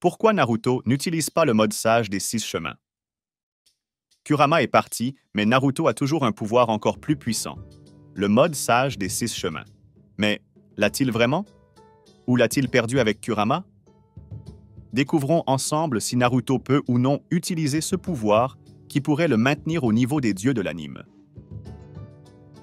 Pourquoi Naruto n'utilise pas le mode sage des 6 chemins? Kurama est parti, mais Naruto a toujours un pouvoir encore plus puissant. Le mode sage des 6 chemins. Mais l'a-t-il vraiment? Ou l'a-t-il perdu avec Kurama? Découvrons ensemble si Naruto peut ou non utiliser ce pouvoir qui pourrait le maintenir au niveau des dieux de l'anime.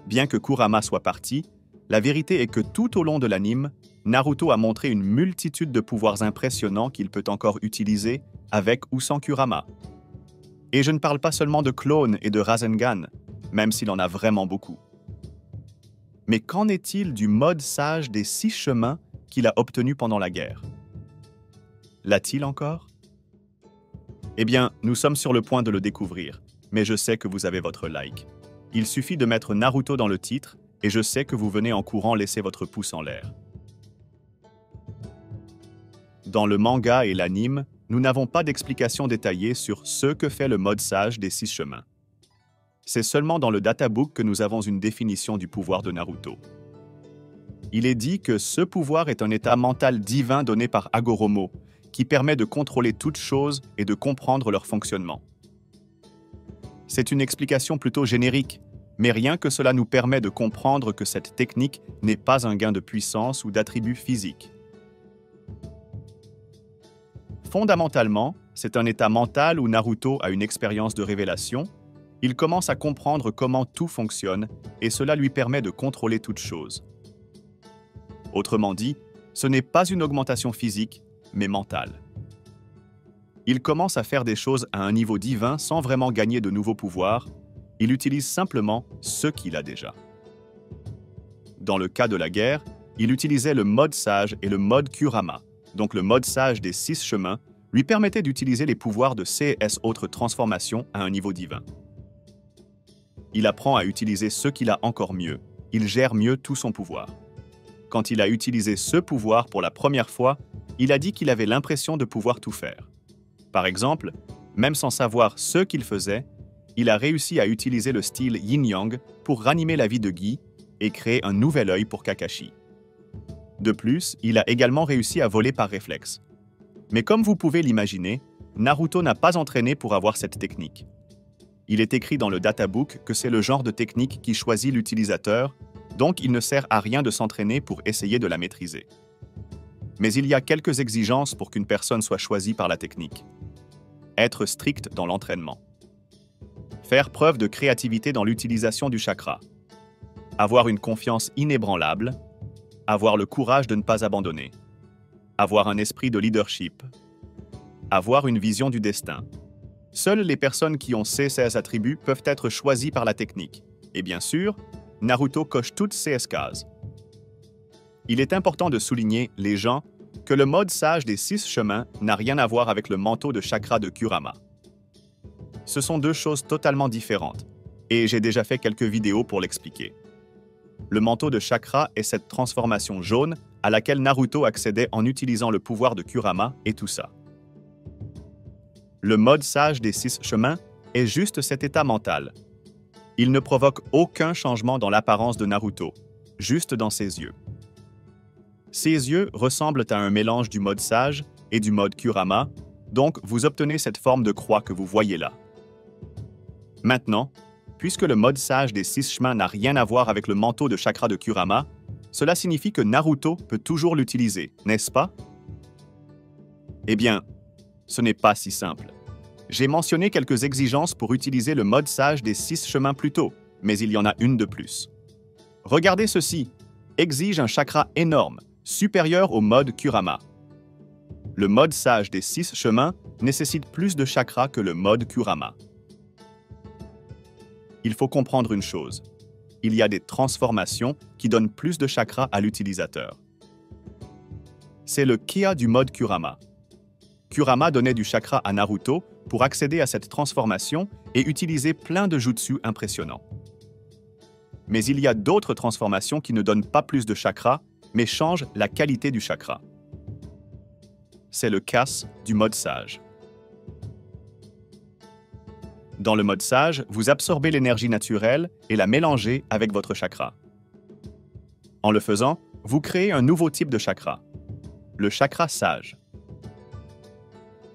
Bien que Kurama soit parti, la vérité est que tout au long de l'anime, Naruto a montré une multitude de pouvoirs impressionnants qu'il peut encore utiliser avec ou sans Kurama. Et je ne parle pas seulement de clones et de Rasengan, même s'il en a vraiment beaucoup. Mais qu'en est-il du mode sage des 6 chemins qu'il a obtenu pendant la guerre? L'a-t-il encore? Eh bien, nous sommes sur le point de le découvrir, mais je sais que vous avez votre like. Il suffit de mettre Naruto dans le titre, et je sais que vous venez en courant laisser votre pouce en l'air. Dans le manga et l'anime, nous n'avons pas d'explication détaillée sur ce que fait le mode sage des 6 chemins. C'est seulement dans le databook que nous avons une définition du pouvoir de Naruto. Il est dit que ce pouvoir est un état mental divin donné par Hagoromo, qui permet de contrôler toutes choses et de comprendre leur fonctionnement. C'est une explication plutôt générique, mais rien que cela nous permet de comprendre que cette technique n'est pas un gain de puissance ou d'attributs physiques. Fondamentalement, c'est un état mental où Naruto a une expérience de révélation. Il commence à comprendre comment tout fonctionne et cela lui permet de contrôler toute chose. Autrement dit, ce n'est pas une augmentation physique, mais mentale. Il commence à faire des choses à un niveau divin sans vraiment gagner de nouveaux pouvoirs. Il utilise simplement ce qu'il a déjà. Dans le cas de la guerre, il utilisait le mode sage et le mode Kurama. Donc le mode sage des 6 chemins, lui permettait d'utiliser les pouvoirs de CS autres transformations à un niveau divin. Il apprend à utiliser ce qu'il a encore mieux, il gère mieux tout son pouvoir. Quand il a utilisé ce pouvoir pour la première fois, il a dit qu'il avait l'impression de pouvoir tout faire. Par exemple, même sans savoir ce qu'il faisait, il a réussi à utiliser le style Yin-Yang pour ranimer la vie de Guy et créer un nouvel œil pour Kakashi. De plus, il a également réussi à voler par réflexe. Mais comme vous pouvez l'imaginer, Naruto n'a pas entraîné pour avoir cette technique. Il est écrit dans le databook que c'est le genre de technique qui choisit l'utilisateur, donc il ne sert à rien de s'entraîner pour essayer de la maîtriser. Mais il y a quelques exigences pour qu'une personne soit choisie par la technique. Être strict dans l'entraînement. Faire preuve de créativité dans l'utilisation du chakra. Avoir une confiance inébranlable. Avoir le courage de ne pas abandonner. Avoir un esprit de leadership. Avoir une vision du destin. Seules les personnes qui ont ces 16 attributs peuvent être choisies par la technique. Et bien sûr, Naruto coche toutes ces cases. Il est important de souligner, les gens, que le mode sage des 6 chemins n'a rien à voir avec le manteau de chakra de Kurama. Ce sont deux choses totalement différentes, et j'ai déjà fait quelques vidéos pour l'expliquer. Le manteau de chakra est cette transformation jaune à laquelle Naruto accédait en utilisant le pouvoir de Kurama et tout ça. Le mode sage des 6 chemins est juste cet état mental. Il ne provoque aucun changement dans l'apparence de Naruto, juste dans ses yeux. Ses yeux ressemblent à un mélange du mode sage et du mode Kurama, donc vous obtenez cette forme de croix que vous voyez là. Maintenant, puisque le mode sage des 6 chemins n'a rien à voir avec le manteau de chakra de Kurama, cela signifie que Naruto peut toujours l'utiliser, n'est-ce pas? Eh bien, ce n'est pas si simple. J'ai mentionné quelques exigences pour utiliser le mode sage des 6 chemins plus tôt, mais il y en a une de plus. Regardez ceci, exige un chakra énorme, supérieur au mode Kurama. Le mode sage des 6 chemins nécessite plus de chakra que le mode Kurama. Il faut comprendre une chose. Il y a des transformations qui donnent plus de chakra à l'utilisateur. C'est le Kia du mode Kurama. Kurama donnait du chakra à Naruto pour accéder à cette transformation et utiliser plein de jutsu impressionnants. Mais il y a d'autres transformations qui ne donnent pas plus de chakra, mais changent la qualité du chakra. C'est le casse du mode sage. Dans le mode sage, vous absorbez l'énergie naturelle et la mélangez avec votre chakra. En le faisant, vous créez un nouveau type de chakra, le chakra sage.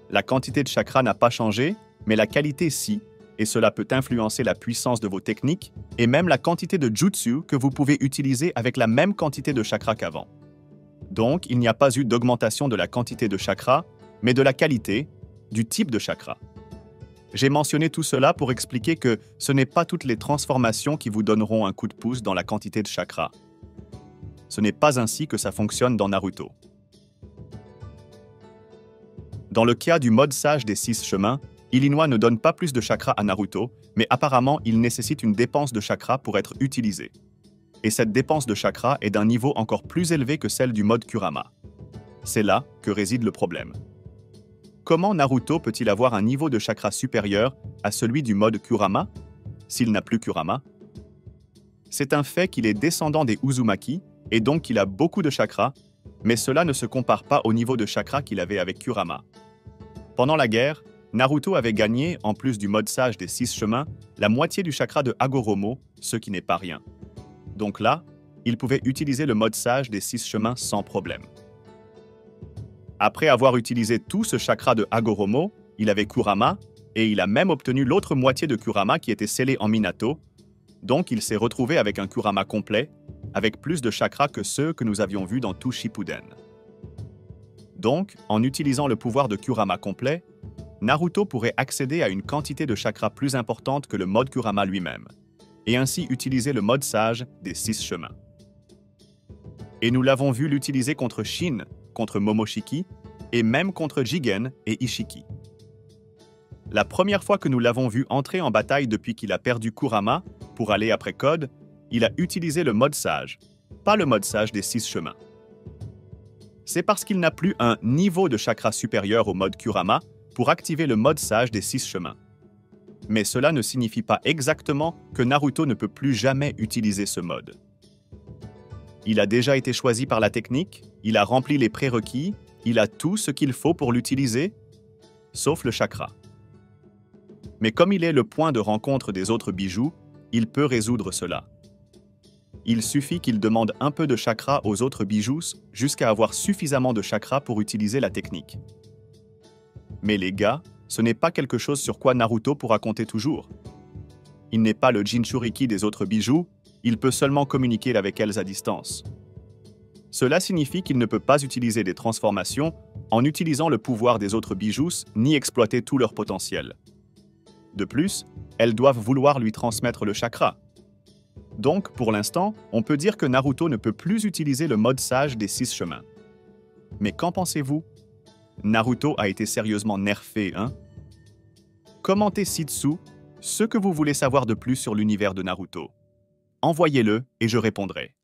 La quantité de chakra n'a pas changé, mais la qualité si, et cela peut influencer la puissance de vos techniques et même la quantité de jutsu que vous pouvez utiliser avec la même quantité de chakra qu'avant. Donc, il n'y a pas eu d'augmentation de la quantité de chakra, mais de la qualité, du type de chakra. J'ai mentionné tout cela pour expliquer que ce n'est pas toutes les transformations qui vous donneront un coup de pouce dans la quantité de chakra. Ce n'est pas ainsi que ça fonctionne dans Naruto. Dans le cas du mode sage des 6 chemins, Illinois ne donne pas plus de chakra à Naruto, mais apparemment il nécessite une dépense de chakra pour être utilisé. Et cette dépense de chakra est d'un niveau encore plus élevé que celle du mode Kurama. C'est là que réside le problème. Comment Naruto peut-il avoir un niveau de chakra supérieur à celui du mode Kurama, s'il n'a plus Kurama? C'est un fait qu'il est descendant des Uzumaki, et donc qu'il a beaucoup de chakra, mais cela ne se compare pas au niveau de chakra qu'il avait avec Kurama. Pendant la guerre, Naruto avait gagné, en plus du mode sage des 6 chemins, la moitié du chakra de Hagoromo, ce qui n'est pas rien. Donc là, il pouvait utiliser le mode sage des 6 chemins sans problème. Après avoir utilisé tout ce chakra de Hagoromo, il avait Kurama, et il a même obtenu l'autre moitié de Kurama qui était scellée en Minato, donc il s'est retrouvé avec un Kurama complet, avec plus de chakra que ceux que nous avions vus dans tout Shippuden. Donc, en utilisant le pouvoir de Kurama complet, Naruto pourrait accéder à une quantité de chakra plus importante que le mode Kurama lui-même, et ainsi utiliser le mode sage des 6 chemins. Et nous l'avons vu l'utiliser contre Shin, contre Momoshiki, et même contre Jigen et Ishiki. La première fois que nous l'avons vu entrer en bataille depuis qu'il a perdu Kurama pour aller après Code, il a utilisé le mode sage, pas le mode sage des 6 chemins. C'est parce qu'il n'a plus un niveau de chakra supérieur au mode Kurama pour activer le mode sage des 6 chemins. Mais cela ne signifie pas exactement que Naruto ne peut plus jamais utiliser ce mode. Il a déjà été choisi par la technique, il a rempli les prérequis, il a tout ce qu'il faut pour l'utiliser, sauf le chakra. Mais comme il est le point de rencontre des autres bijoux, il peut résoudre cela. Il suffit qu'il demande un peu de chakra aux autres bijoux jusqu'à avoir suffisamment de chakra pour utiliser la technique. Mais les gars, ce n'est pas quelque chose sur quoi Naruto pourra compter toujours. Il n'est pas le Jinchuriki des autres bijoux, il peut seulement communiquer avec elles à distance. Cela signifie qu'il ne peut pas utiliser des transformations en utilisant le pouvoir des autres bijoux ni exploiter tout leur potentiel. De plus, elles doivent vouloir lui transmettre le chakra. Donc, pour l'instant, on peut dire que Naruto ne peut plus utiliser le mode sage des 6 chemins. Mais qu'en pensez-vous? Naruto a été sérieusement nerfé, hein? Commentez ci-dessous ce que vous voulez savoir de plus sur l'univers de Naruto. Envoyez-le et je répondrai.